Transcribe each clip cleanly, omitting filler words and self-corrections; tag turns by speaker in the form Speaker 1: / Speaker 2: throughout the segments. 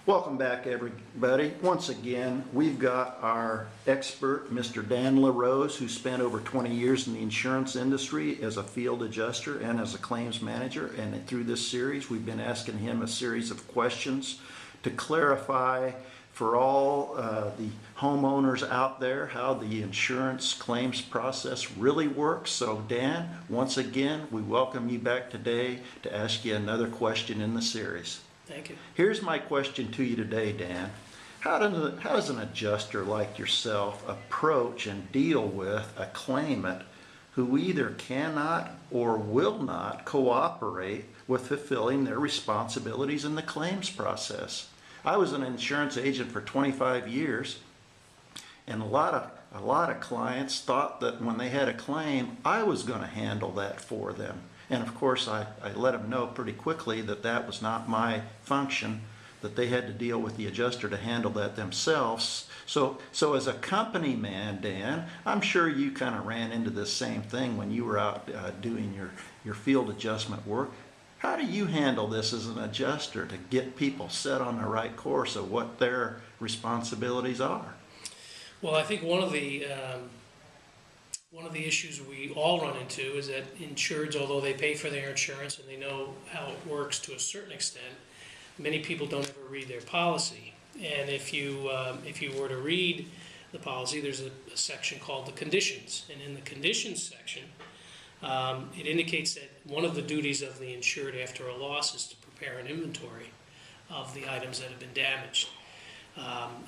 Speaker 1: Welcome back, everybody. Once again, we've got our expert, Mr. Dan LeRose, who spent over 20 years in the insurance industry as a field adjuster and as a claims manager. And through this series, we've been asking him a series of questions to clarify for all the homeowners out there how the insurance claims process really works. So Dan, once again, we welcome you back today to ask you another question in the series.
Speaker 2: Thank you.
Speaker 1: Here's my question to you today, Dan. How does an adjuster like yourself approach and deal with a claimant who either cannot or will not cooperate with fulfilling their responsibilities in the claims process? I was an insurance agent for 25 years, and a lot of clients thought that when they had a claim, I was going to handle that for them. And of course, I let them know pretty quickly that that was not my function, that they had to deal with the adjuster to handle that themselves. So as a company man, Dan, I'm sure you kind of ran into this same thing when you were out doing your field adjustment work. How do you handle this as an adjuster to get people set on the right course of what their responsibilities are?
Speaker 2: Well, I think one of the issues we all run into is that insureds, although they pay for their insurance and they know how it works to a certain extent, many people don't ever read their policy. And if you were to read the policy, there's a section called the conditions, and in the conditions section, it indicates that one of the duties of the insured after a loss is to prepare an inventory of the items that have been damaged.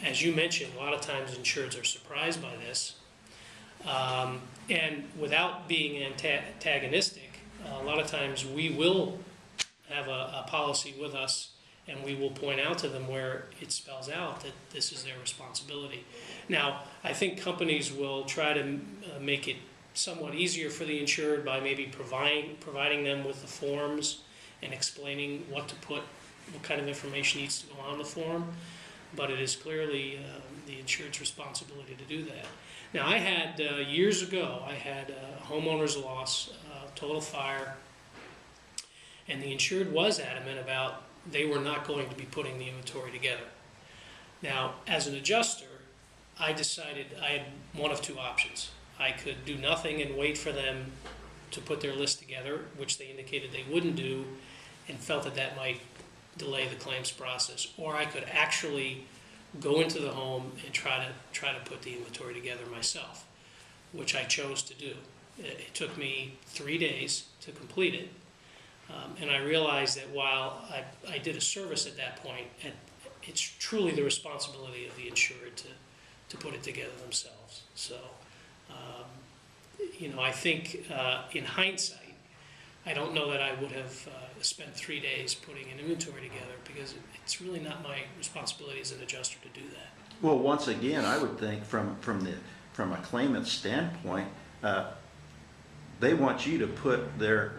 Speaker 2: As you mentioned, a lot of times insureds are surprised by this. And without being antagonistic, a lot of times we will have a policy with us, and we will point out to them where it spells out that this is their responsibility. Now, I think companies will try to make it somewhat easier for the insured by maybe providing them with the forms and explaining what to put, what kind of information needs to go on the form. But it is clearly the insured's responsibility to do that. Now, I had, years ago, I had a homeowner's loss, total fire, and the insured was adamant about they were not going to be putting the inventory together. Now, as an adjuster, I decided I had one of two options. I could do nothing and wait for them to put their list together, which they indicated they wouldn't do, and felt that that might delay the claims process, or I could actually go into the home and try to put the inventory together myself, which I chose to do. It took me 3 days to complete it, and I realized that while I did a service at that point, it's truly the responsibility of the insured to put it together themselves. So, I think in hindsight, I don't know that I would have spent 3 days putting an inventory together, because it's really not my responsibility as an adjuster to do that.
Speaker 1: Well, once again, I would think from a claimant's standpoint, they want you to put their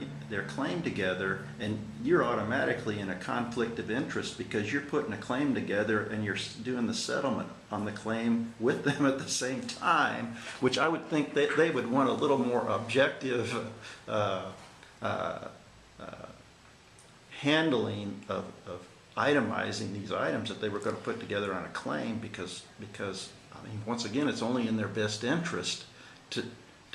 Speaker 1: claim together, and you're automatically in a conflict of interest because you're putting a claim together and you're doing the settlement on the claim with them at the same time, which I would think that they would want a little more objective handling of itemizing these items that they were going to put together on a claim, because I mean, once again, it's only in their best interest to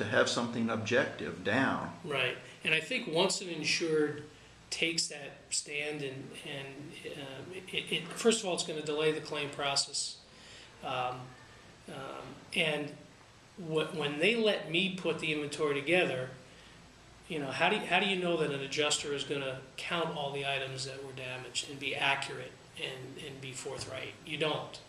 Speaker 1: have something objective down.
Speaker 2: Right, and I think once an insured takes that stand, and first of all, it's going to delay the claim process, and when they let me put the inventory together, how do you know that an adjuster is going to count all the items that were damaged and be accurate and be forthright? You don't.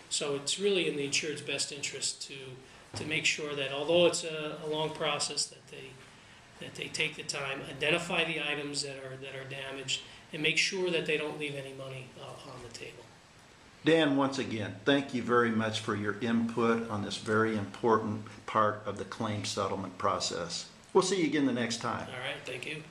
Speaker 2: So it's really in the insured's best interest to make sure that, although it's a long process, that they take the time, identify the items that are damaged, and make sure that they don't leave any money on the table.
Speaker 1: Dan, once again, thank you very much for your input on this very important part of the claim settlement process. We'll see you again the next time.
Speaker 2: All right, thank you.